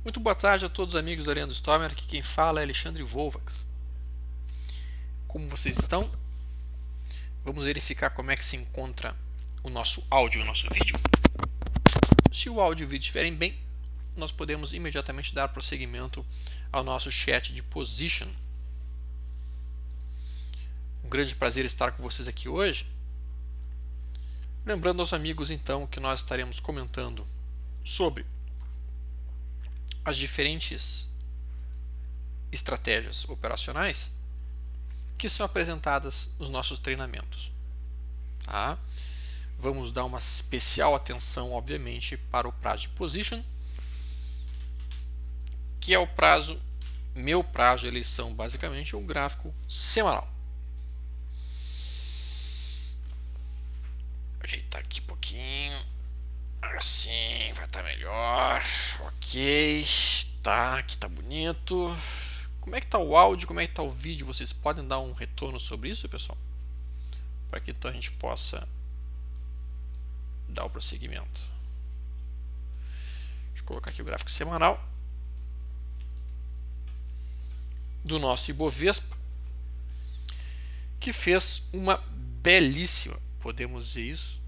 Muito boa tarde a todos os amigos da Leandro Stormer, aqui quem fala é Alexandre Volvax. Como vocês estão? Vamos verificar como é que se encontra o nosso áudio e o nosso vídeo. Se o áudio e o vídeo estiverem bem, nós podemos imediatamente dar prosseguimento ao nosso chat de position. Um grande prazer estar com vocês aqui hoje. Lembrando aos amigos então que nós estaremos comentando sobre as diferentes estratégias operacionais que são apresentadas nos nossos treinamentos. Tá? Vamos dar uma especial atenção, obviamente, para o prazo de position, que é o prazo, meu prazo de eleição, basicamente, um gráfico semanal. Ajeitar aqui um pouquinho. Assim vai estar melhor. Ok, tá, aqui tá bonito. Como é que tá o áudio, como é que tá o vídeo? Vocês podem dar um retorno sobre isso, pessoal? Para que então a gente possa dar o prosseguimento. Deixa eu colocar aqui o gráfico semanal do nosso Ibovespa, que fez uma belíssima, podemos dizer isso,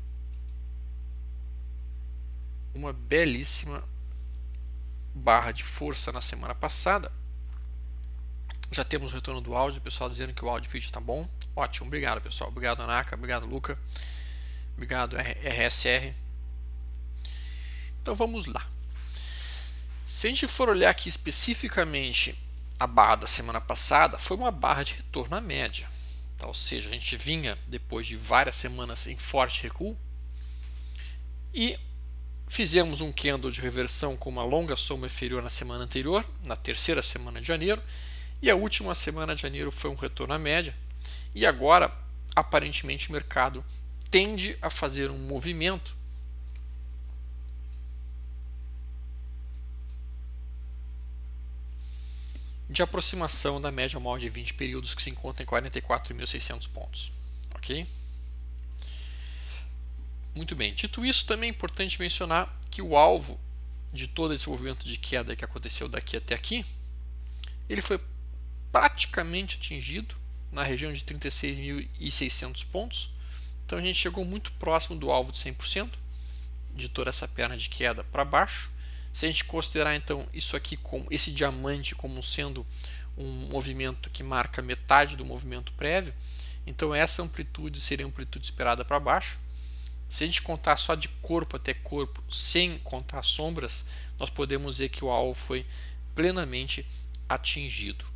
uma belíssima barra de força na semana passada. Já temos o retorno do áudio, pessoal dizendo que o áudio e o vídeo está bom. Ótimo, obrigado pessoal, obrigado Anaka, obrigado Luca, obrigado RSR. Então vamos lá. Se a gente for olhar aqui especificamente a barra da semana passada, foi uma barra de retorno à média. Tá? Ou seja, a gente vinha depois de várias semanas em forte recuo e fizemos um candle de reversão com uma longa soma inferior na semana anterior, na terceira semana de janeiro, e a última semana de janeiro foi um retorno à média, e agora, aparentemente, o mercado tende a fazer um movimento de aproximação da média móvel de 20 períodos que se encontra em 44.600 pontos. Ok? Muito bem. Dito isso, também é importante mencionar que o alvo de todo esse movimento de queda que aconteceu daqui até aqui, ele foi praticamente atingido na região de 36.600 pontos. Então a gente chegou muito próximo do alvo de 100% de toda essa perna de queda para baixo. Se a gente considerar então isso aqui como esse diamante como sendo um movimento que marca metade do movimento prévio, então essa amplitude seria a amplitude esperada para baixo. Se a gente contar só de corpo até corpo, sem contar sombras, nós podemos dizer que o alvo foi plenamente atingido.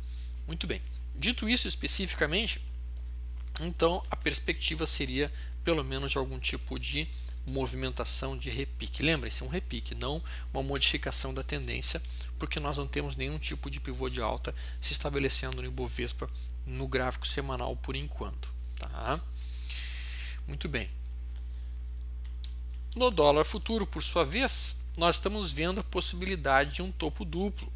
Muito bem. Dito isso especificamente, então a perspectiva seria pelo menos de algum tipo de movimentação de repique. Lembrem-se, um repique, não uma modificação da tendência, porque nós não temos nenhum tipo de pivô de alta se estabelecendo no Ibovespa no gráfico semanal por enquanto. Tá? Muito bem. No dólar futuro, por sua vez, nós estamos vendo a possibilidade de um topo duplo.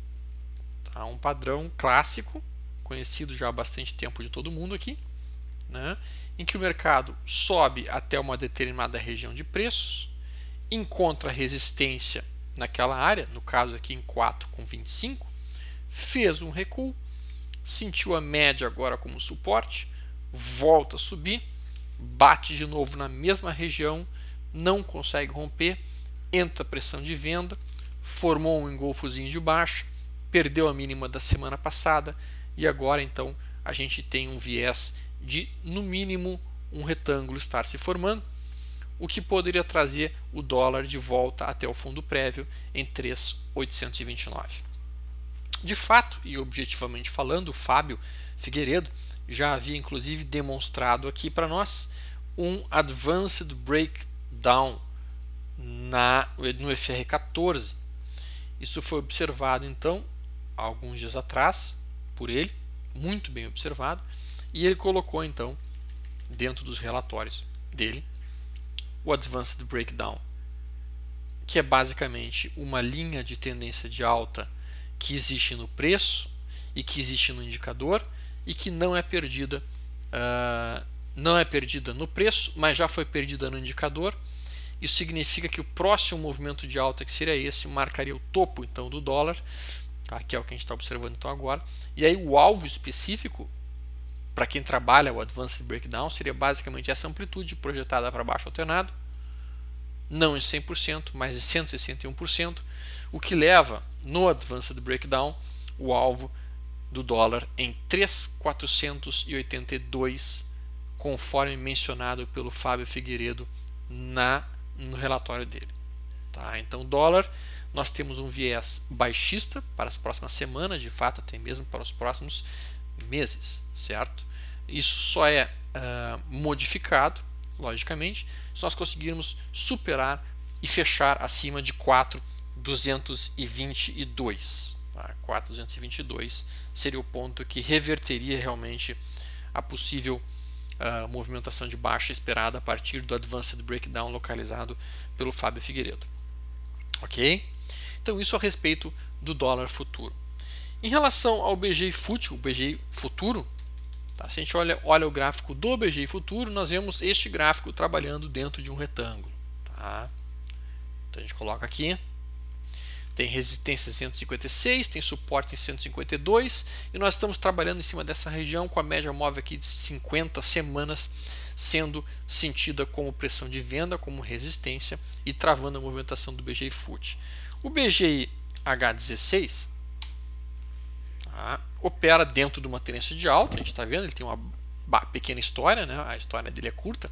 Tá? Um padrão clássico, conhecido já há bastante tempo de todo mundo aqui, né? Em que o mercado sobe até uma determinada região de preços, encontra resistência naquela área, no caso aqui em 4,25, fez um recuo, sentiu a média agora como suporte, volta a subir, bate de novo na mesma região, não consegue romper, entra pressão de venda, formou um engolfozinho de baixa, perdeu a mínima da semana passada e agora então a gente tem um viés de no mínimo um retângulo estar se formando, o que poderia trazer o dólar de volta até o fundo prévio em 3.829. De fato e objetivamente falando, o Fábio Figueiredo já havia inclusive demonstrado aqui para nós um Advanced Breakdown no FR14. Isso foi observado então alguns dias atrás por ele, muito bem observado, e ele colocou então dentro dos relatórios dele o Advanced Breakdown, que é basicamente uma linha de tendência de alta que existe no preço e que existe no indicador e que não é perdida no preço, mas já foi perdida no indicador Isso significa que o próximo movimento de alta, que seria esse, marcaria o topo então do dólar, tá? Que é o que a gente está observando então agora. E aí o alvo específico, para quem trabalha o Advanced Breakdown, seria basicamente essa amplitude projetada para baixo alternado, não em 100%, mas em 161%, o que leva no Advanced Breakdown o alvo do dólar em 3.482, conforme mencionado pelo Fábio Figueiredo no relatório dele. Tá? Então, dólar, nós temos um viés baixista para as próximas semanas, de fato, até mesmo para os próximos meses, certo? Isso só é modificado, logicamente, se nós conseguirmos superar e fechar acima de 4.222. Tá? 4.222 seria o ponto que reverteria realmente a possível movimentação de baixa esperada a partir do Advanced Breakdown localizado pelo Fábio Figueiredo. Ok? Então isso a respeito do dólar futuro. Em relação ao BGI Fut, o BGI futuro, tá? Se a gente olha o gráfico do BGI futuro, nós vemos este gráfico trabalhando dentro de um retângulo. Tá? Então a gente coloca aqui, tem resistência em 156, tem suporte em 152 e nós estamos trabalhando em cima dessa região com a média móvel aqui de 50 semanas sendo sentida como pressão de venda, como resistência e travando a movimentação do BGI Fut. O BGI H16 opera dentro de uma tendência de alta, a gente está vendo, ele tem uma pequena história, né? A história dele é curta,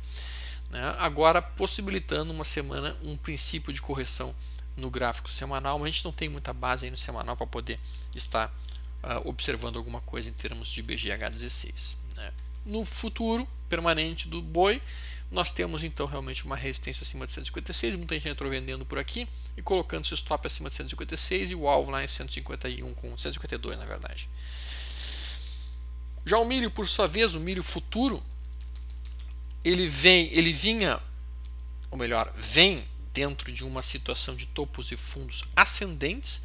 né? Agora possibilitando uma semana, um princípio de correção no gráfico semanal, mas a gente não tem muita base aí no semanal para poder estar observando alguma coisa em termos de BGH16. Né? No futuro permanente do boi, nós temos então realmente uma resistência acima de 156, muita gente entrou vendendo por aqui e colocando seu stop acima de 156 e o alvo lá em 151, com 152 na verdade. Já o milho, por sua vez, o milho futuro, ele vinha, ou melhor, vem dentro de uma situação de topos e fundos ascendentes.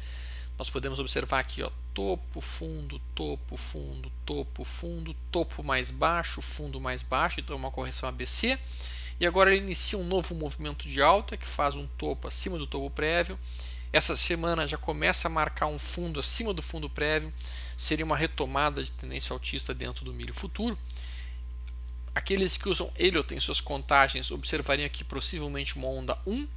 Nós podemos observar aqui, ó, topo, fundo, topo, fundo, topo, fundo, topo mais baixo, fundo mais baixo, então uma correção ABC. E agora ele inicia um novo movimento de alta que faz um topo acima do topo prévio. Essa semana já começa a marcar um fundo acima do fundo prévio, seria uma retomada de tendência altista dentro do milho futuro. Aqueles que usam Elliott em suas contagens observariam aqui possivelmente uma onda 1,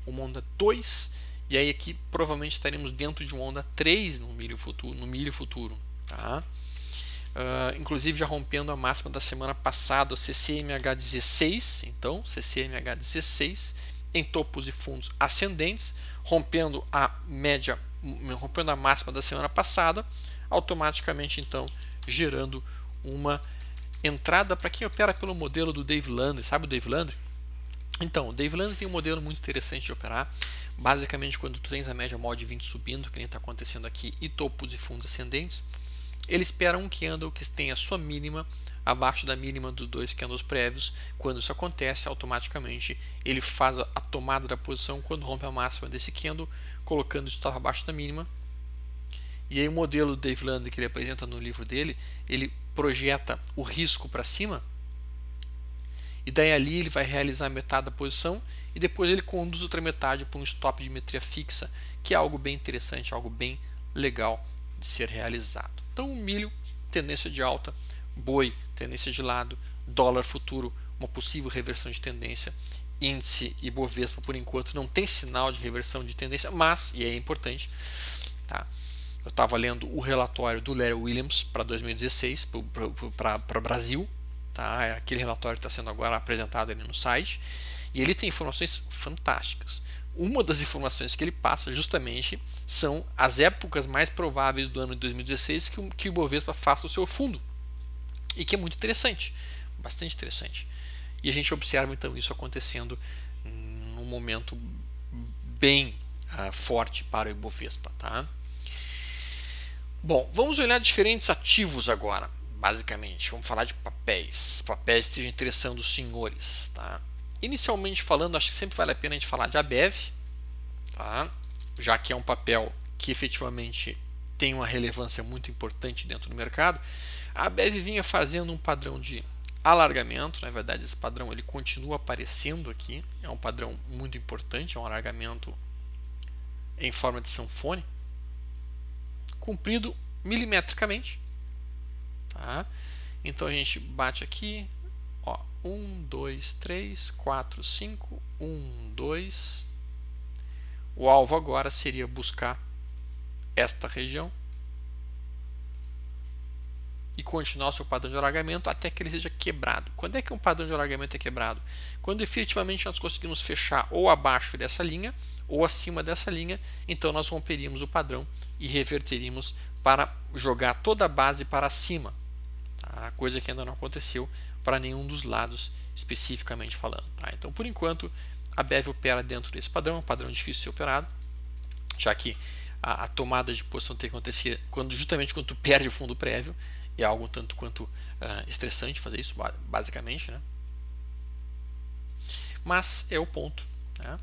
uma onda 2, e aí aqui provavelmente estaremos dentro de uma onda 3 no milho futuro, tá? Inclusive já rompendo a máxima da semana passada, o CCMH16, então CCMH16 em topos e fundos ascendentes, rompendo a máxima da semana passada, automaticamente então gerando uma entrada para quem opera pelo modelo do Dave Landry. Sabe o Dave Landry? Então, o Dave Landry tem um modelo muito interessante de operar. Basicamente, quando tu tens a média móvel de 20 subindo, que nem está acontecendo aqui, e topos e fundos ascendentes, ele espera um candle que tenha sua mínima abaixo da mínima dos dois candles prévios. Quando isso acontece, automaticamente ele faz a tomada da posição quando rompe a máxima desse candle, colocando o stop abaixo da mínima. E aí o modelo do Dave Landry que ele apresenta no livro dele, ele projeta o risco para cima, e daí ali ele vai realizar metade da posição e depois ele conduz outra metade para um stop de metria fixa, que é algo bem interessante, algo bem legal de ser realizado. Então o milho, tendência de alta, boi, tendência de lado, dólar futuro, uma possível reversão de tendência, índice Ibovespa por enquanto não tem sinal de reversão de tendência, mas, e é importante, tá? Eu estava lendo o relatório do Larry Williams para 2016, para o Brasil, tá? Aquele relatório está sendo agora apresentado ali no site, e ele tem informações fantásticas. Uma das informações que ele passa justamente são as épocas mais prováveis do ano de 2016 que o Ibovespa faça o seu fundo, e que é muito interessante, bastante interessante. E a gente observa então isso acontecendo num momento bem forte para o Ibovespa, tá? Bom, vamos olhar diferentes ativos agora, basicamente. Vamos falar de papéis que estejam interessando os senhores, tá? Inicialmente falando, acho que sempre vale a pena a gente falar de Ambev, tá? Já que é um papel que efetivamente tem uma relevância muito importante dentro do mercado. A Ambev vinha fazendo um padrão de alargamento. Na verdade, esse padrão ele continua aparecendo aqui, é um padrão muito importante, é um alargamento em forma de sanfone, comprido milimetricamente, tá? Então a gente bate aqui, ó, 1, 2, 3, 4, 5, 1, 2. O alvo agora seria buscar esta região e continuar o seu padrão de alargamento até que ele seja quebrado. Quando é que um padrão de alargamento é quebrado? Quando efetivamente nós conseguimos fechar ou abaixo dessa linha ou acima dessa linha, então nós romperíamos o padrão e reverteríamos para jogar toda a base para cima, tá? Coisa que ainda não aconteceu para nenhum dos lados especificamente falando, tá? Então, por enquanto, a BEV opera dentro desse padrão, é um padrão difícil de ser operado, já que a tomada de posição tem que acontecer justamente quando tu perde o fundo prévio. É algo tanto quanto estressante fazer isso, basicamente, né? Mas é o ponto, né?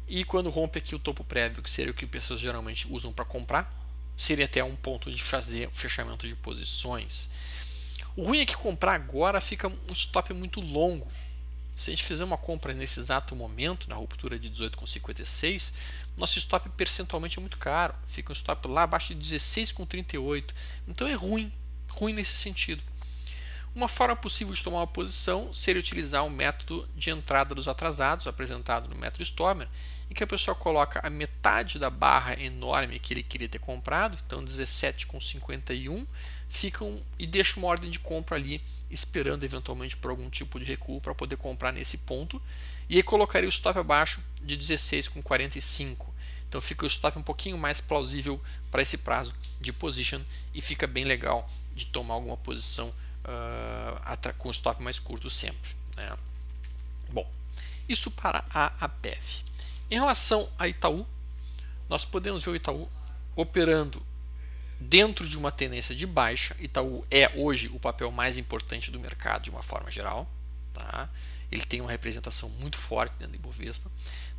E quando rompe aqui o topo prévio, que seria o que pessoas geralmente usam para comprar, seria até um ponto de fazer o fechamento de posições. O ruim é que comprar agora fica um stop muito longo. Se a gente fizer uma compra nesse exato momento, na ruptura de 18,56, nosso stop percentualmente é muito caro. Fica um stop lá abaixo de 16,38. Então é ruim nesse sentido. Uma forma possível de tomar uma posição seria utilizar o método de entrada dos atrasados, apresentado no método Stormer, em que a pessoa coloca a metade da barra enorme que ele queria ter comprado, então 17,51, e deixa uma ordem de compra ali, esperando eventualmente por algum tipo de recuo para poder comprar nesse ponto, e aí colocaria o stop abaixo de 16,45. Então fica o stop um pouquinho mais plausível para esse prazo de position e fica bem legal de tomar alguma posição com stop mais curto sempre, né? Bom, isso para a BEV. Em relação a Itaú, nós podemos ver o Itaú operando dentro de uma tendência de baixa. Itaú é hoje o papel mais importante do mercado de uma forma geral, tá? Ele tem uma representação muito forte dentro do Ibovespa,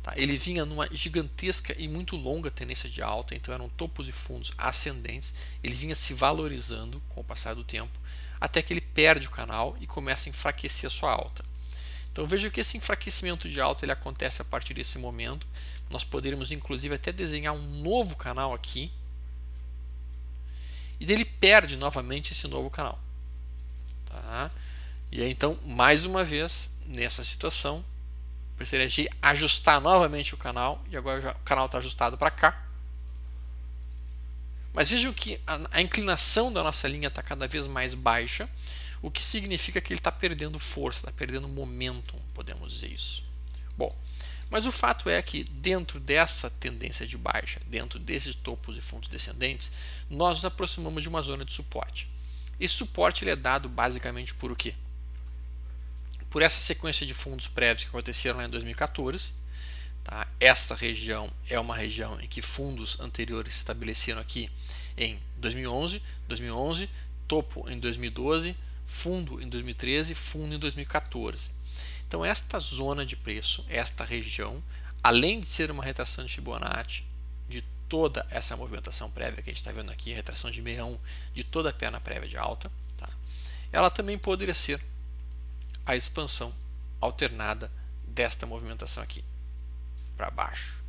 tá? Ele vinha numa gigantesca e muito longa tendência de alta, então eram topos e fundos ascendentes. Ele vinha se valorizando com o passar do tempo, até que ele perde o canal e começa a enfraquecer a sua alta. Então veja que esse enfraquecimento de alta ele acontece a partir desse momento. Nós poderíamos inclusive até desenhar um novo canal aqui, e dele perde novamente esse novo canal, tá? E aí então, mais uma vez, nessa situação, precisaria de ajustar novamente o canal, e agora o canal está ajustado para cá. Mas vejam que a inclinação da nossa linha está cada vez mais baixa, o que significa que ele está perdendo força, está perdendo momentum, podemos dizer isso. Bom, mas o fato é que dentro dessa tendência de baixa, dentro desses topos e fundos descendentes, nós nos aproximamos de uma zona de suporte. Esse suporte ele é dado basicamente por o quê? Por essa sequência de fundos prévios que aconteceram lá em 2014. Tá? Esta região é uma região em que fundos anteriores se estabeleceram aqui em 2011, topo em 2012, fundo em 2013, fundo em 2014. Então esta zona de preço, esta região, além de ser uma retração de Fibonacci de toda essa movimentação prévia que a gente está vendo aqui, retração de 61 de toda a perna prévia de alta, tá? Ela também poderia ser a expansão alternada desta movimentação aqui para baixo.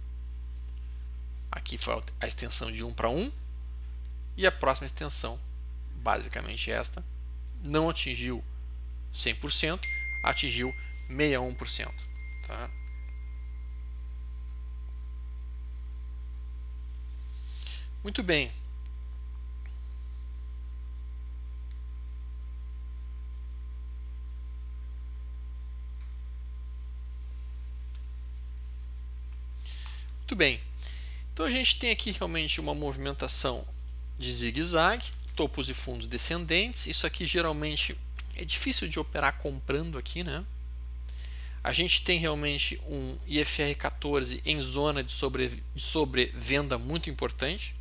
Aqui foi a extensão de 1 para 1 e a próxima extensão, basicamente esta, não atingiu 100%, atingiu 61%, tá? Muito bem. Muito bem. Então a gente tem aqui realmente uma movimentação de zigue-zague, topos e fundos descendentes. Isso aqui geralmente é difícil de operar comprando aqui, né? A gente tem realmente um IFR 14 em zona de sobrevenda muito importante.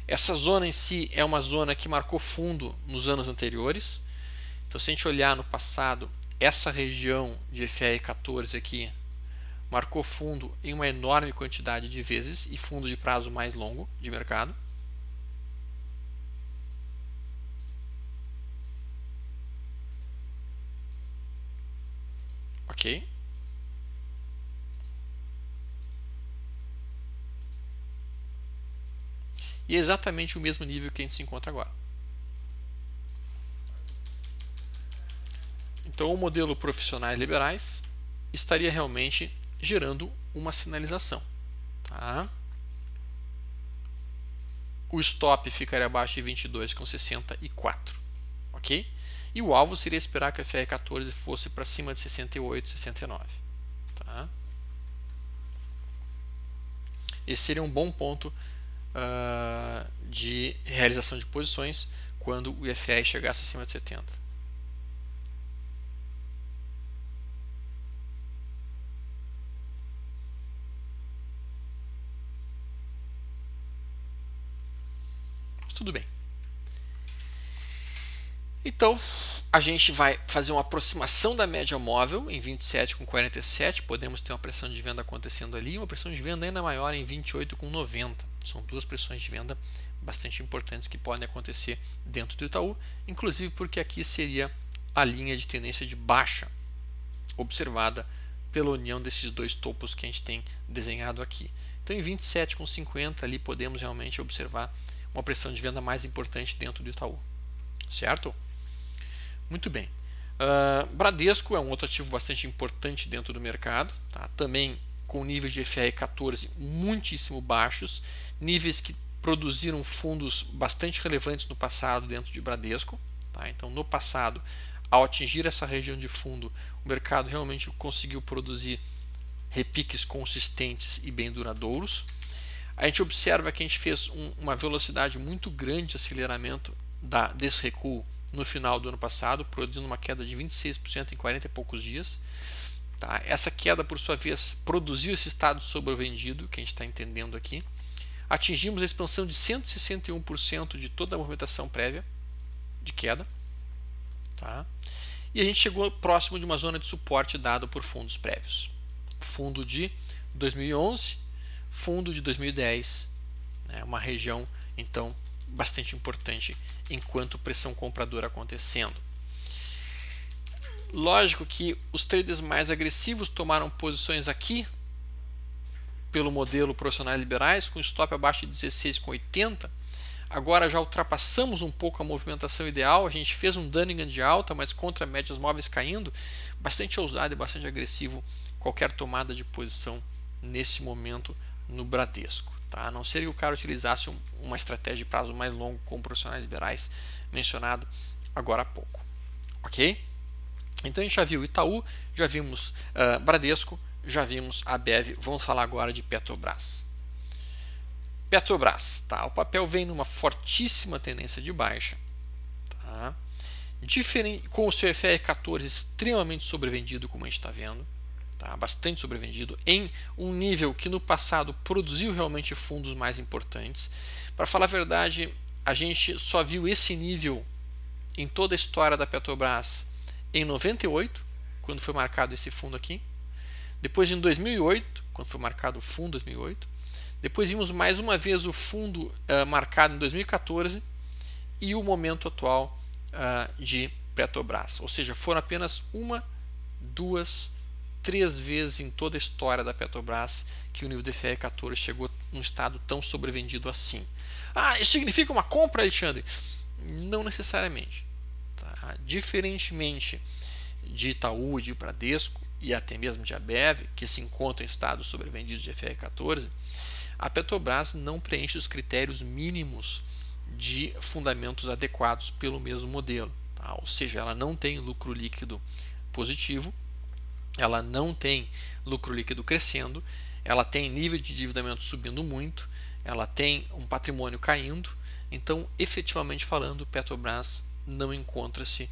Essa zona em si é uma zona que marcou fundo nos anos anteriores. Então, se a gente olhar no passado, essa região de IFR 14 aqui marcou fundo em uma enorme quantidade de vezes e fundo de prazo mais longo de mercado. ok? E é exatamente o mesmo nível que a gente se encontra agora. Então, o modelo profissionais liberais estaria realmente gerando uma sinalização. Tá? O stop ficaria abaixo de 22,64, ok? E o alvo seria esperar que a FR14 fosse para cima de 68, 69. Tá? Esse seria um bom ponto de realização de posições quando o IFR chegasse acima de 70. Tudo bem. Então, a gente vai fazer uma aproximação da média móvel em 27,47. Podemos ter uma pressão de venda acontecendo ali, uma pressão de venda ainda maior em 28,90. São duas pressões de venda bastante importantes que podem acontecer dentro do Itaú, inclusive porque aqui seria a linha de tendência de baixa observada pela união desses dois topos que a gente tem desenhado aqui. Então, em 27,50 ali podemos realmente observar uma pressão de venda mais importante dentro do Itaú, certo? Muito bem. Bradesco é um outro ativo bastante importante dentro do mercado, tá? Também com níveis de FR14 muitíssimo baixos, níveis que produziram fundos bastante relevantes no passado dentro de Bradesco. Tá? Então, no passado, ao atingir essa região de fundo, o mercado realmente conseguiu produzir repiques consistentes e bem duradouros. A gente observa que a gente fez uma velocidade muito grande de aceleramento desse recuo no final do ano passado, produzindo uma queda de 26% em 40 e poucos dias. Tá? Essa queda, por sua vez, produziu esse estado sobrevendido que a gente está entendendo aqui. Atingimos a expansão de 161% de toda a movimentação prévia de queda. Tá? E a gente chegou próximo de uma zona de suporte dada por fundos prévios. Fundo de 2011, fundo de 2010, né? Uma região, então, bastante importante enquanto pressão compradora acontecendo. Lógico que os traders mais agressivos tomaram posições aqui pelo modelo profissionais liberais com stop abaixo de 16,80. Agora já ultrapassamos um pouco a movimentação ideal, a gente fez um Dunningham de alta, mas contra médias móveis caindo, bastante ousado e bastante agressivo qualquer tomada de posição nesse momento no Bradesco. Tá? A não ser que o cara utilizasse uma estratégia de prazo mais longo com profissionais liberais mencionado agora há pouco. Ok? Então a gente já viu Itaú, já vimos Bradesco, já vimos a Bev. Vamos falar agora de Petrobras. Petrobras, tá? O papel vem numa fortíssima tendência de baixa, tá? Com o seu FR14 extremamente sobrevendido, como a gente está vendo. Tá, bastante sobrevendido em um nível que no passado produziu realmente fundos mais importantes. Para falar a verdade, a gente só viu esse nível em toda a história da Petrobras em 98, quando foi marcado esse fundo aqui. Depois em 2008, quando foi marcado o fundo 2008. Depois vimos mais uma vez o fundo marcado em 2014 e o momento atual de Petrobras. Ou seja, foram apenas uma, duas, 3 vezes em toda a história da Petrobras que o nível de FR14 chegou num estado tão sobrevendido assim. Ah, isso significa uma compra, Alexandre? Não necessariamente. Tá? Diferentemente de Itaú, de Bradesco e até mesmo de Ambev, que se encontram em estados sobrevendidos de FR14, a Petrobras não preenche os critérios mínimos de fundamentos adequados pelo mesmo modelo. Tá? Ou seja, ela não tem lucro líquido positivo, ela não tem lucro líquido crescendo, ela tem nível de endividamento subindo muito, ela tem um patrimônio caindo. Então, efetivamente falando, Petrobras não encontra-se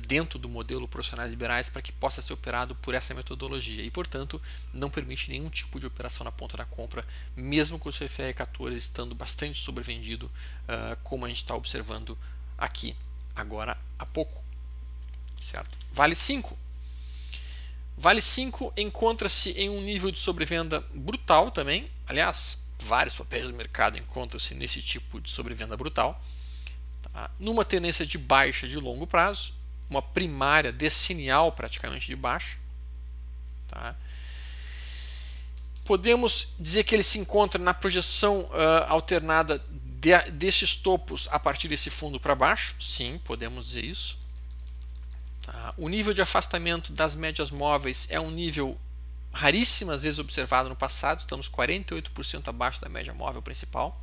dentro do modelo profissionais liberais para que possa ser operado por essa metodologia e, portanto, não permite nenhum tipo de operação na ponta da compra, mesmo com o seu FR14 estando bastante sobrevendido, como a gente está observando aqui agora há pouco. Certo? Vale 5. Vale 5 encontra-se em um nível de sobrevenda brutal também. Aliás, vários papéis do mercado encontram-se nesse tipo de sobrevenda brutal. Tá? Numa tendência de baixa de longo prazo, uma primária decenial praticamente de baixa. Tá? Podemos dizer que ele se encontra na projeção alternada desses topos a partir desse fundo para baixo? Sim, podemos dizer isso. Tá? O nível de afastamento das médias móveis é um nível raríssimas vezes observado no passado, estamos 48% abaixo da média móvel principal.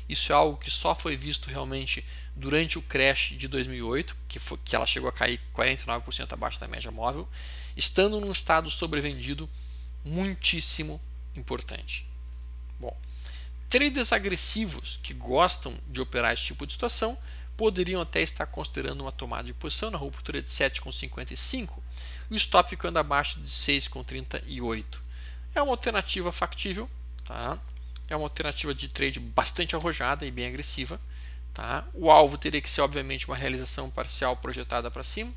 Isso é algo que só foi visto realmente durante o crash de 2008, que ela chegou a cair 49% abaixo da média móvel, estando num estado sobrevendido muitíssimo importante. Bom, traders agressivos que gostam de operar esse tipo de situação poderiam até estar considerando uma tomada de posição na ruptura de 7,55 e o stop ficando abaixo de 6,38. É uma alternativa factível, tá? É uma alternativa de trade bastante arrojada e bem agressiva. Tá? O alvo teria que ser, obviamente, uma realização parcial projetada para cima.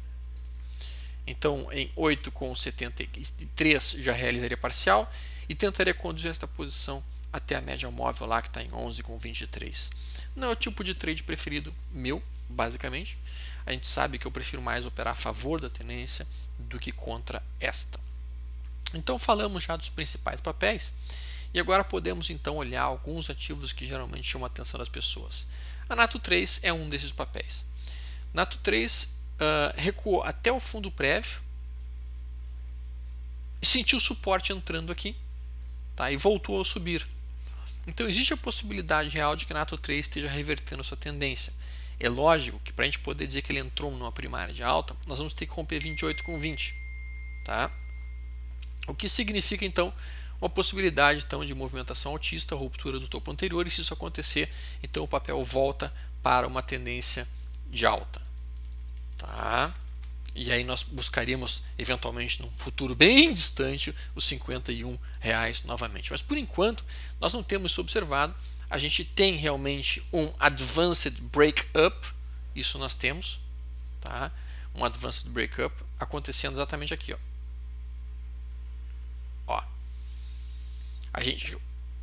Então, em 8,73 já realizaria parcial e tentaria conduzir esta posição até a média móvel lá que está em 11,23. Não é o tipo de trade preferido meu, basicamente. A gente sabe que eu prefiro mais operar a favor da tendência do que contra esta. Então, falamos já dos principais papéis. E agora podemos então olhar alguns ativos que geralmente chamam a atenção das pessoas. A Nato 3 é um desses papéis. Nato 3 recuou até o fundo prévio e sentiu suporte entrando aqui, tá? E voltou a subir. Então existe a possibilidade real de que a Nato 3 esteja revertendo sua tendência. É lógico que para a gente poder dizer que ele entrou numa primária de alta, nós vamos ter que romper 28,20. Tá? O que significa então uma possibilidade então de movimentação altista, ruptura do topo anterior, e se isso acontecer, então o papel volta para uma tendência de alta. Tá? E aí nós buscaríamos eventualmente num futuro bem distante os R$51 novamente. Mas por enquanto nós não temos isso observado. A gente tem realmente um Advanced Breakup, isso nós temos, tá? Um Advanced Breakup acontecendo exatamente aqui, ó.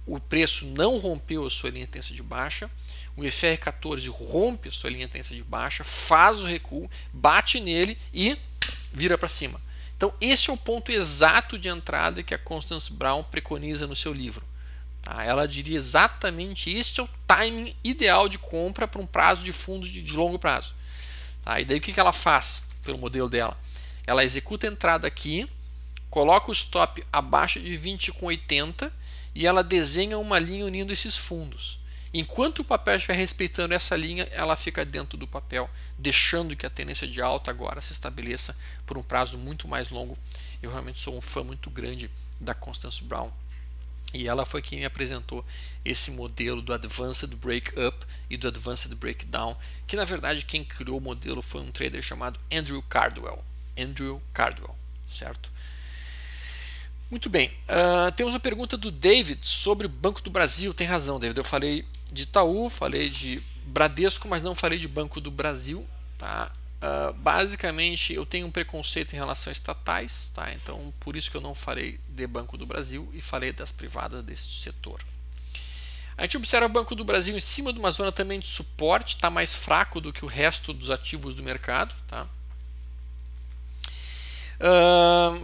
O preço não rompeu a sua linha de tendência de baixa, o FR14 rompe a sua linha de tendência de baixa, faz o recuo, bate nele e vira para cima. Então esse é o ponto exato de entrada que a Constance Brown preconiza no seu livro. Tá? Ela diria exatamente este é o timing ideal de compra para um prazo de fundo de longo prazo. Tá? E daí o que ela faz pelo modelo dela? Ela executa a entrada aqui, coloca o stop abaixo de 20,80 e ela desenha uma linha unindo esses fundos. Enquanto o papel estiver respeitando essa linha, ela fica dentro do papel, deixando que a tendência de alta agora se estabeleça por um prazo muito mais longo. Eu realmente sou um fã muito grande da Constance Brown e ela foi quem me apresentou esse modelo do Advanced Breakup e do Advanced Breakdown, que na verdade quem criou o modelo foi um trader chamado Andrew Cardwell. Certo? Muito bem, temos uma pergunta do David sobre o Banco do Brasil. Tem razão, David, eu falei de Itaú, falei de Bradesco, mas não falei de Banco do Brasil. Tá? Basicamente eu tenho um preconceito em relação a estatais, tá? Então por isso que eu não falei de Banco do Brasil e falei das privadas desse setor. A gente observa o Banco do Brasil em cima de uma zona também de suporte, está mais fraco do que o resto dos ativos do mercado, tá?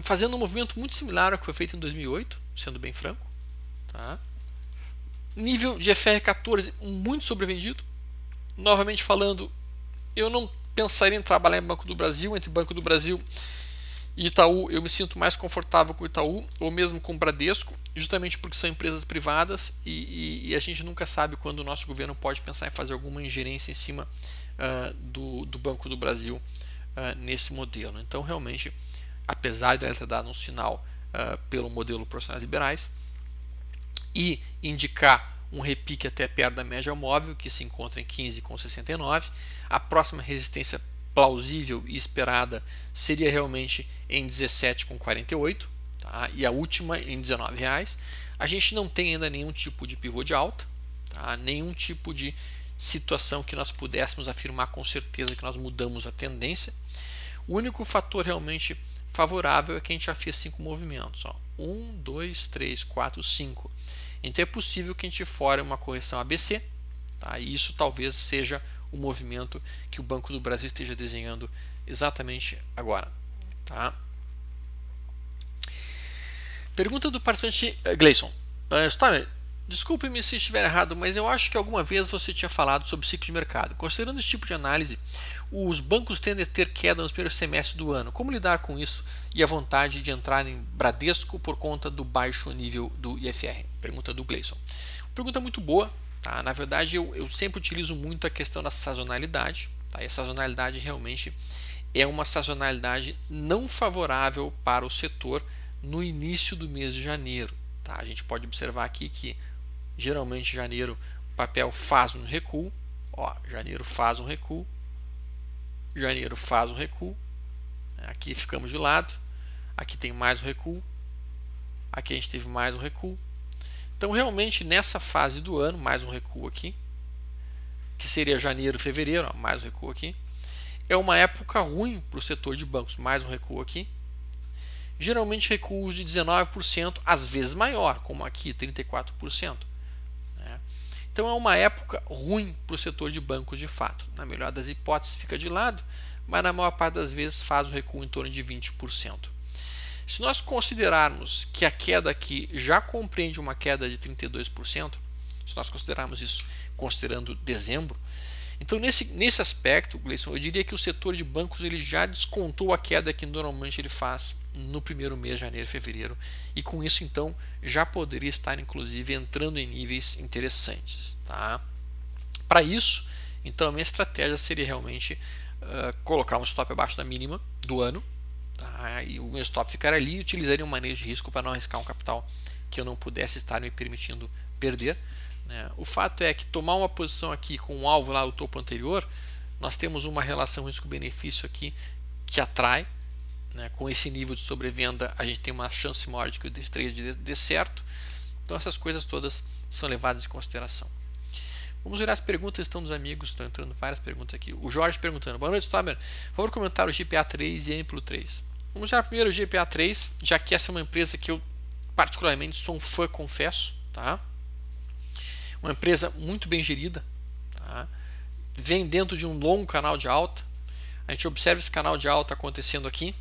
Fazendo um movimento muito similar ao que foi feito em 2008, sendo bem franco. Tá? Nível de FR14 muito sobrevendido. Novamente falando, eu não pensaria em trabalhar em Banco do Brasil. Entre Banco do Brasil e Itaú, eu me sinto mais confortável com o Itaú, ou mesmo com o Bradesco, justamente porque são empresas privadas e a gente nunca sabe quando o nosso governo pode pensar em fazer alguma ingerência em cima do Banco do Brasil nesse modelo. Então, realmente, apesar de ela ter dado um sinal pelo modelo profissionais liberais e indicar um repique até perto da média móvel, que se encontra em 15,69, a próxima resistência plausível e esperada seria realmente em 17,48, tá? E a última em R$19. A gente não tem ainda nenhum tipo de pivô de alta, tá? Nenhum tipo de situação que nós pudéssemos afirmar com certeza que nós mudamos a tendência. O único fator realmente favorável é que a gente já fez 5 movimentos. 1, 2, 3, 4, 5. Então é possível que a gente fore uma correção ABC. Tá? E isso talvez seja o movimento que o Banco do Brasil esteja desenhando exatamente agora. Tá? Pergunta do participante Gleison. Stormer, desculpe-me se estiver errado, mas eu acho que alguma vez você tinha falado sobre ciclo de mercado. Considerando esse tipo de análise, os bancos tendem a ter queda nos primeiros semestres do ano. Como lidar com isso e a vontade de entrar em Bradesco por conta do baixo nível do IFR? Pergunta do Gleison. Pergunta muito boa. Tá? Na verdade, eu sempre utilizo muito a questão da sazonalidade. Tá? E a sazonalidade realmente é uma sazonalidade não favorável para o setor no início do mês de janeiro. Tá? A gente pode observar aqui que geralmente janeiro o papel faz um recuo. Ó, janeiro faz um recuo. Janeiro faz um recuo. Aqui ficamos de lado. Aqui tem mais um recuo. Aqui a gente teve mais um recuo. Então, realmente, nessa fase do ano, mais um recuo aqui, que seria janeiro, fevereiro, ó, mais um recuo aqui, é uma época ruim para o setor de bancos, mais um recuo aqui. Geralmente, recuos de 19%, às vezes maior, como aqui, 34%. Né? Então, é uma época ruim para o setor de bancos, de fato. Na melhor das hipóteses, fica de lado, mas na maior parte das vezes faz um recuo em torno de 20%. Se nós considerarmos que a queda aqui já compreende uma queda de 32%, se nós considerarmos isso considerando dezembro, então nesse aspecto, Gleison, eu diria que o setor de bancos ele já descontou a queda que normalmente ele faz no primeiro mês, janeiro e fevereiro, e com isso então já poderia estar inclusive entrando em níveis interessantes. Tá? Para isso, então a minha estratégia seria realmente colocar um stop abaixo da mínima do ano. Tá? E o meu stop ficar ali e utilizaria um manejo de risco para não arriscar um capital que eu não pudesse estar me permitindo perder. Né? O fato é que tomar uma posição aqui com um alvo lá, o topo anterior, nós temos uma relação risco-benefício aqui que atrai. Né? Com esse nível de sobrevenda, a gente tem uma chance maior de que o trade dê certo. Então essas coisas todas são levadas em consideração. Vamos ver as perguntas, estão dos amigos, estão entrando várias perguntas aqui. O Jorge perguntando, boa noite, Stormer, por favor comentar o GPA3 e Amplo 3. Vamos ver primeiro o GPA3, já que essa é uma empresa que eu particularmente sou um fã, confesso. Tá? Uma empresa muito bem gerida, tá? Vem dentro de um longo canal de alta. A gente observa esse canal de alta acontecendo aqui,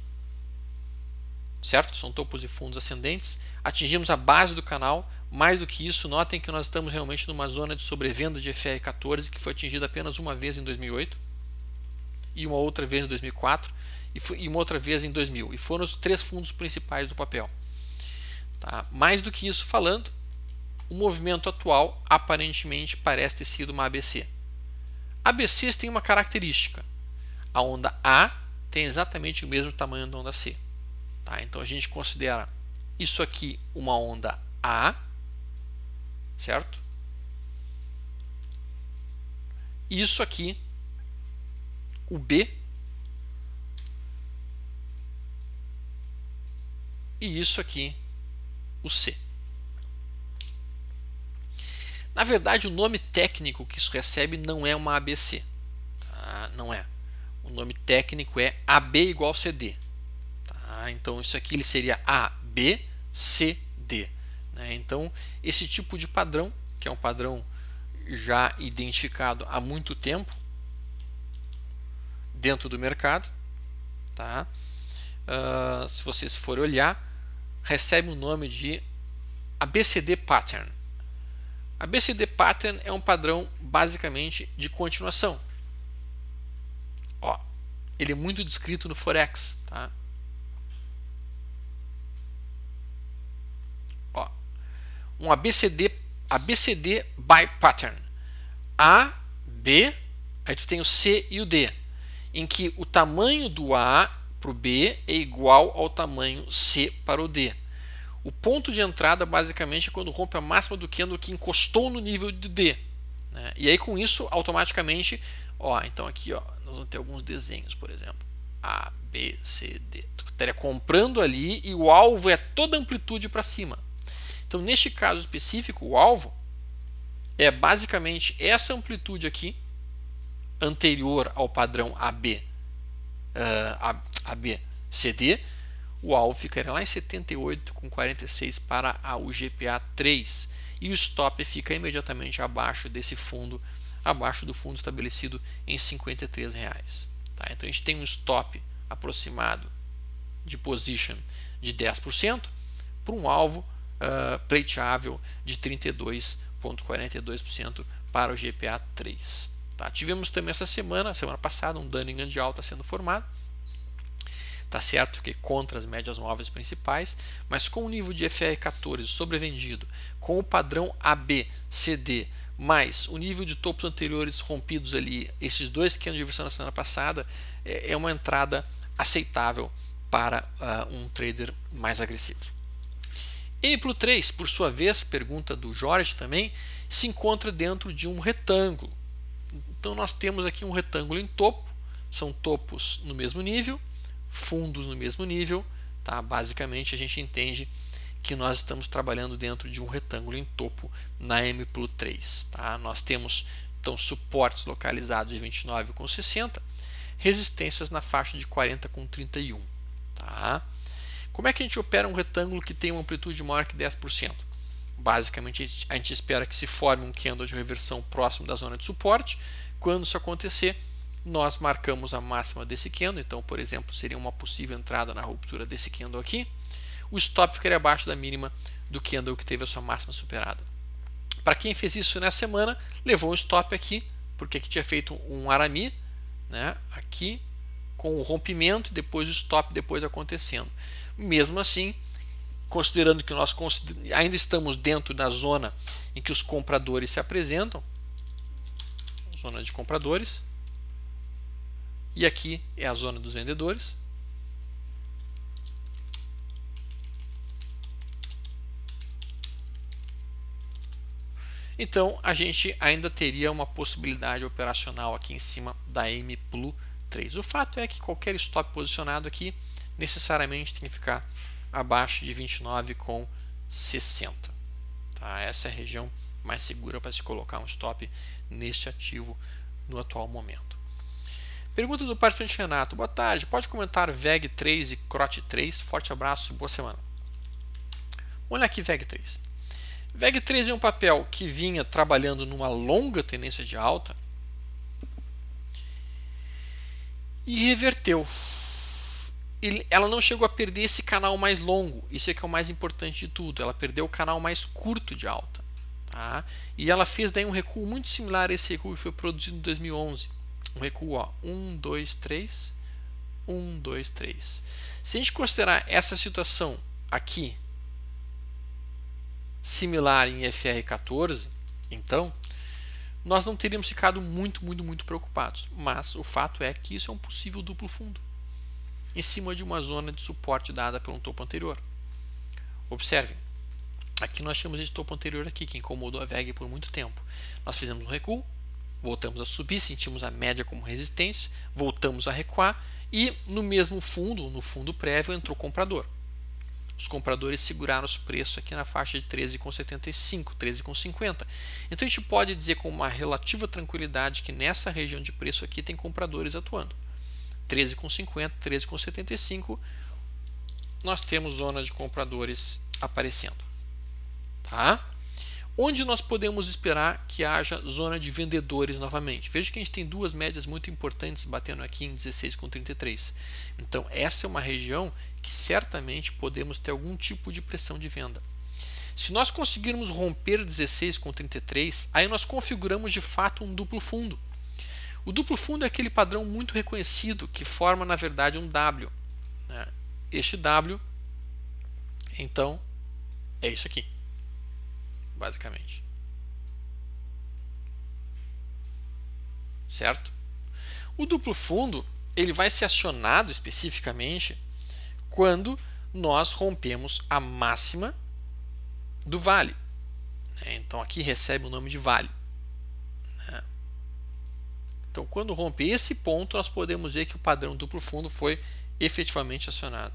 certo? São topos e fundos ascendentes. Atingimos a base do canal. Mais do que isso, notem que nós estamos realmente numa zona de sobrevenda de FR14 que foi atingida apenas uma vez em 2008 e uma outra vez em 2004 e uma outra vez em 2000. E foram os três fundos principais do papel. Tá? Mais do que isso falando, o movimento atual aparentemente parece ter sido uma ABC. ABCs têm uma característica. A onda A tem exatamente o mesmo tamanho da onda C. Tá? Então a gente considera isso aqui uma onda A, certo? Isso aqui, o B, e isso aqui, o C. Na verdade, o nome técnico que isso recebe não é uma ABC. Tá? Não é. O nome técnico é AB igual CD. Tá? Então, isso aqui ele seria ABCD. Né? Então, esse tipo de padrão, que é um padrão já identificado há muito tempo dentro do mercado, tá? Se vocês forem olhar, recebe o nome de ABCD Pattern. ABCD Pattern é um padrão basicamente de continuação. Ó, ele é muito descrito no Forex. Tá? Ó, um ABCD by Pattern. A, B, aí tu tem o C e o D, em que o tamanho do A para o B é igual ao tamanho C para o D. O ponto de entrada basicamente é quando rompe a máxima do candle que encostou no nível de D. Né? E aí com isso, automaticamente, ó, então aqui ó, nós vamos ter alguns desenhos, por exemplo. A, B, C, D. Tu estaria comprando ali e o alvo é toda a amplitude para cima. Então neste caso específico, o alvo é basicamente essa amplitude aqui, anterior ao padrão AB, ABCD. O alvo ficaria lá em 78,46 para a UGPA3 e o stop fica imediatamente abaixo desse fundo, abaixo do fundo estabelecido em R$ 53,00. Tá? Então a gente tem um stop aproximado de position de 10%, para um alvo pleiteável de 32,42% para o GPA 3. Tá? Tivemos também essa semana passada, um Dunning de alta sendo formado. Tá certo que contra as médias móveis principais, mas com o nível de FR14 sobrevendido, com o padrão ABCD, mais o nível de topos anteriores rompidos ali, esses dois candles de versão na semana passada, é uma entrada aceitável para um trader mais agressivo. M+3, por sua vez, pergunta do Jorge também, se encontra dentro de um retângulo. Então nós temos aqui um retângulo em topo, são topos no mesmo nível, fundos no mesmo nível, tá? Basicamente a gente entende que nós estamos trabalhando dentro de um retângulo em topo na M+3, tá? Nós temos então suportes localizados de 29,60, resistências na faixa de 40,31, tá? Como é que a gente opera um retângulo que tem uma amplitude maior que 10%? Basicamente a gente espera que se forme um candle de reversão próximo da zona de suporte. Quando isso acontecer, nós marcamos a máxima desse candle, então, por exemplo, seria uma possível entrada na ruptura desse candle aqui. O stop ficaria abaixo da mínima do candle que teve a sua máxima superada. Para quem fez isso nessa semana, levou um stop aqui, porque aqui tinha feito um arame, né, aqui, com o rompimento e depois o stop depois acontecendo. Mesmo assim, considerando que nós ainda estamos dentro da zona em que os compradores se apresentam, zona de compradores, e aqui é a zona dos vendedores. Então a gente ainda teria uma possibilidade operacional aqui em cima da M+3. O fato é que qualquer stop posicionado aqui necessariamente tem que ficar abaixo de 29,60. Tá? Essa é a região mais segura para se colocar um stop neste ativo no atual momento. Pergunta do participante Renato. Boa tarde, pode comentar VEG3 e CROT3? Forte abraço, boa semana. Olha aqui VEG3. VEG3 é um papel que vinha trabalhando numa longa tendência de alta e reverteu. Ela não chegou a perder esse canal mais longo, isso é que é o mais importante de tudo. Ela perdeu o canal mais curto de alta, tá? E ela fez daí um recuo muito similar a esse recuo que foi produzido em 2011. Um recuo, ó, 1, 2, 3, 1, 2, 3. Se a gente considerar essa situação aqui similar em FR14, então nós não teríamos ficado muito preocupados. Mas o fato é que isso é um possível duplo fundo em cima de uma zona de suporte dada pelo topo anterior. Observem, aqui nós tínhamos esse topo anterior aqui que incomodou a VEG por muito tempo. Nós fizemos um recuo, voltamos a subir, sentimos a média como resistência, voltamos a recuar e no mesmo fundo, no fundo prévio, entrou comprador. Os compradores seguraram os preços aqui na faixa de 13,75, 13,50. Então a gente pode dizer com uma relativa tranquilidade que nessa região de preço aqui tem compradores atuando. 13,50, 13,75, nós temos zona de compradores aparecendo. Tá? Onde nós podemos esperar que haja zona de vendedores novamente? Veja que a gente tem duas médias muito importantes batendo aqui em 16,33. Então essa é uma região que certamente podemos ter algum tipo de pressão de venda. Se nós conseguirmos romper 16,33, aí nós configuramos de fato um duplo fundo. O duplo fundo é aquele padrão muito reconhecido que forma na verdade um W, né? Este W, então, é isso aqui, basicamente. Certo? O duplo fundo ele vai ser acionado especificamente quando nós rompemos a máxima do vale. Então aqui recebe o nome de vale. Então quando rompe esse ponto, nós podemos ver que o padrão duplo fundo foi efetivamente acionado.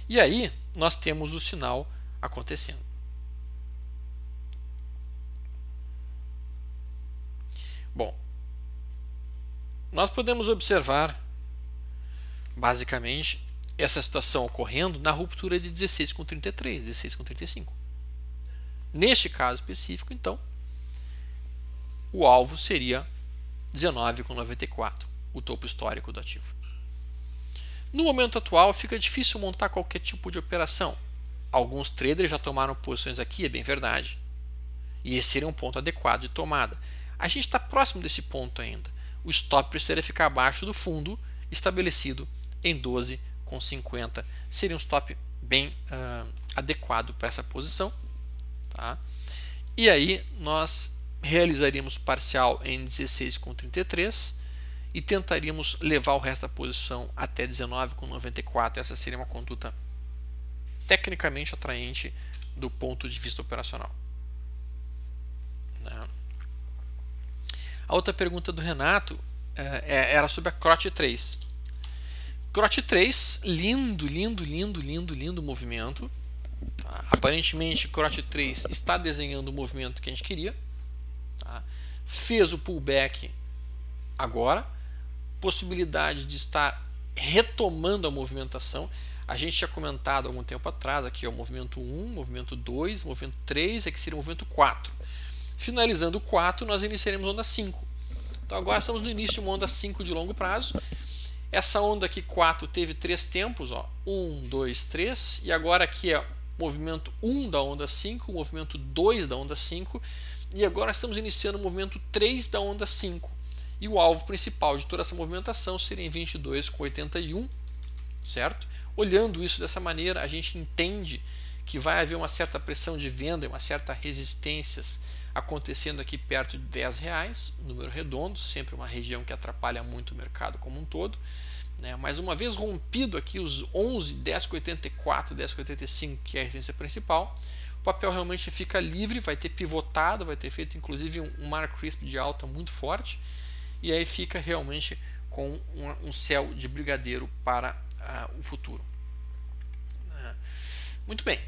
E aí nós temos o sinal acontecendo. Bom, nós podemos observar basicamente essa situação ocorrendo na ruptura de 16,33, 16,35. Neste caso específico, então, o alvo seria 19,94. o topo histórico do ativo. No momento atual, fica difícil montar qualquer tipo de operação. Alguns traders já tomaram posições aqui, é bem verdade. E esse seria um ponto adequado de tomada. A gente está próximo desse ponto ainda. O stop precisaria ficar abaixo do fundo estabelecido em 12,50. Seria um stop bem adequado para essa posição. Tá? E aí nós realizaríamos parcial em 16,33 e tentaríamos levar o resto da posição até 19,94. Essa seria uma conduta tecnicamente atraente do ponto de vista operacional. A outra pergunta do Renato era sobre a CROT 3. CROT 3, lindo movimento. Tá? Aparentemente, CROT 3 está desenhando o movimento que a gente queria. Tá? Fez o pullback agora. Possibilidade de estar retomando a movimentação. A gente tinha comentado há algum tempo atrás aqui, o movimento 1, movimento 2, movimento 3, que seria o movimento 4. Finalizando o 4, nós iniciaremos onda 5. Então agora estamos no início de uma onda 5 de longo prazo. Essa onda aqui 4 teve 3 tempos, ó, 1, 2, 3, e agora aqui é movimento 1 da onda 5, movimento 2 da onda 5, e agora estamos iniciando o movimento 3 da onda 5. E o alvo principal de toda essa movimentação seria em 22,81, certo? Olhando isso dessa maneira, a gente entende que vai haver uma certa pressão de venda e uma certa resistências acontecendo aqui perto de R$10, número redondo, sempre uma região que atrapalha muito o mercado como um todo. Né? Mas uma vez rompido aqui os 11, 10,84, 10,85, que é a resistência principal, o papel realmente fica livre, vai ter pivotado, vai ter feito inclusive um Mark Crisp de alta muito forte, e aí fica realmente com um céu de brigadeiro para o futuro. Muito bem.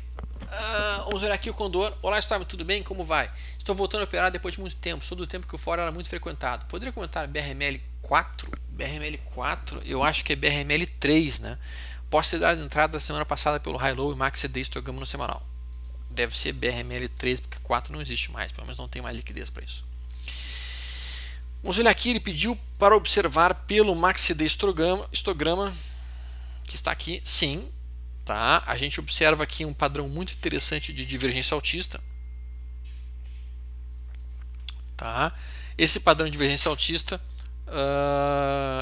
Vamos olhar aqui o Condor. Olá, Storm, tudo bem? Como vai? Estou voltando a operar depois de muito tempo. Sou do tempo que o fórum era muito frequentado. Poderia comentar BRML 4? BRML 4? Eu acho que é BRML 3, né? Posso ter dado entrada da semana passada pelo High Low e Max CD Histograma no semanal. Deve ser BRML 3, porque 4 não existe mais. Pelo menos não tem mais liquidez para isso. Vamos olhar aqui. Ele pediu para observar pelo Max CD Histograma, que está aqui. Sim. Tá? A gente observa aqui um padrão muito interessante de divergência altista. Tá? Esse padrão de divergência altista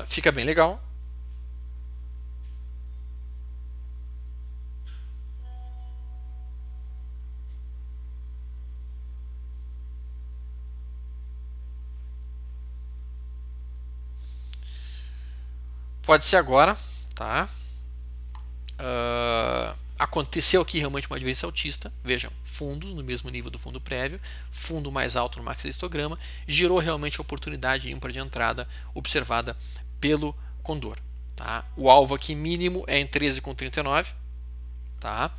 fica bem legal. Pode ser agora, tá? Aconteceu aqui realmente uma divergência altista. Vejam, fundos no mesmo nível do fundo prévio, fundo mais alto no Max Histograma, gerou realmente a oportunidade ímpar de entrada observada pelo Condor. Tá? O alvo aqui mínimo é em 13,39, tá?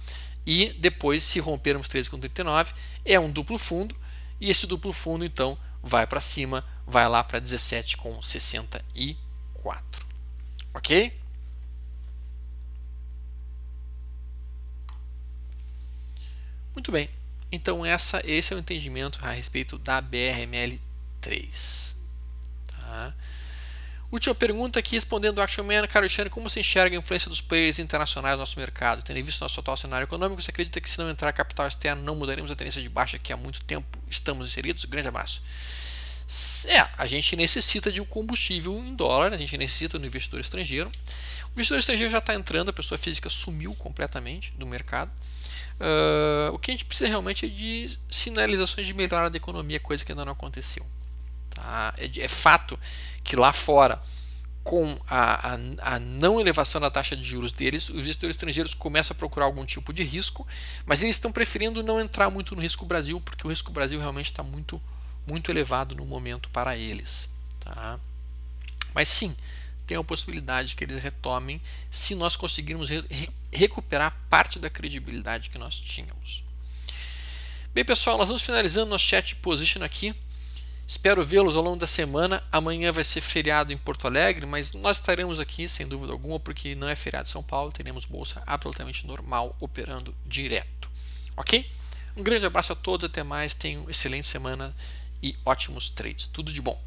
E depois, se rompermos 13,39, é um duplo fundo, e esse duplo fundo então vai para cima, vai lá para 17,64. Ok? Muito bem, então esse é o entendimento a respeito da BRML3. Tá? Última pergunta aqui, respondendo ao Action Man, Caruchano, como você enxerga a influência dos players internacionais no nosso mercado? Tendo visto nosso atual cenário econômico, você acredita que se não entrar capital externo não mudaremos a tendência de baixa que há muito tempo estamos inseridos? Grande abraço. A gente necessita de um combustível em dólar, a gente necessita do investidor estrangeiro. O investidor estrangeiro já está entrando, a pessoa física sumiu completamente do mercado. O que a gente precisa realmente é de sinalizações de melhora da economia, coisa que ainda não aconteceu. Tá? É fato que lá fora, com a não elevação da taxa de juros deles, os investidores estrangeiros começam a procurar algum tipo de risco, mas eles estão preferindo não entrar muito no risco Brasil, porque o risco Brasil realmente está muito elevado no momento para eles. Tá? Mas sim, tem a possibilidade que eles retomem se nós conseguirmos recuperar parte da credibilidade que nós tínhamos. Bem, pessoal, nós vamos finalizando nosso chat position aqui. Espero vê-los ao longo da semana. Amanhã vai ser feriado em Porto Alegre, mas nós estaremos aqui sem dúvida alguma, porque não é feriado em São Paulo. Teremos bolsa absolutamente normal operando direto. Ok? Um grande abraço a todos, até mais. Tenham uma excelente semana e ótimos trades. Tudo de bom.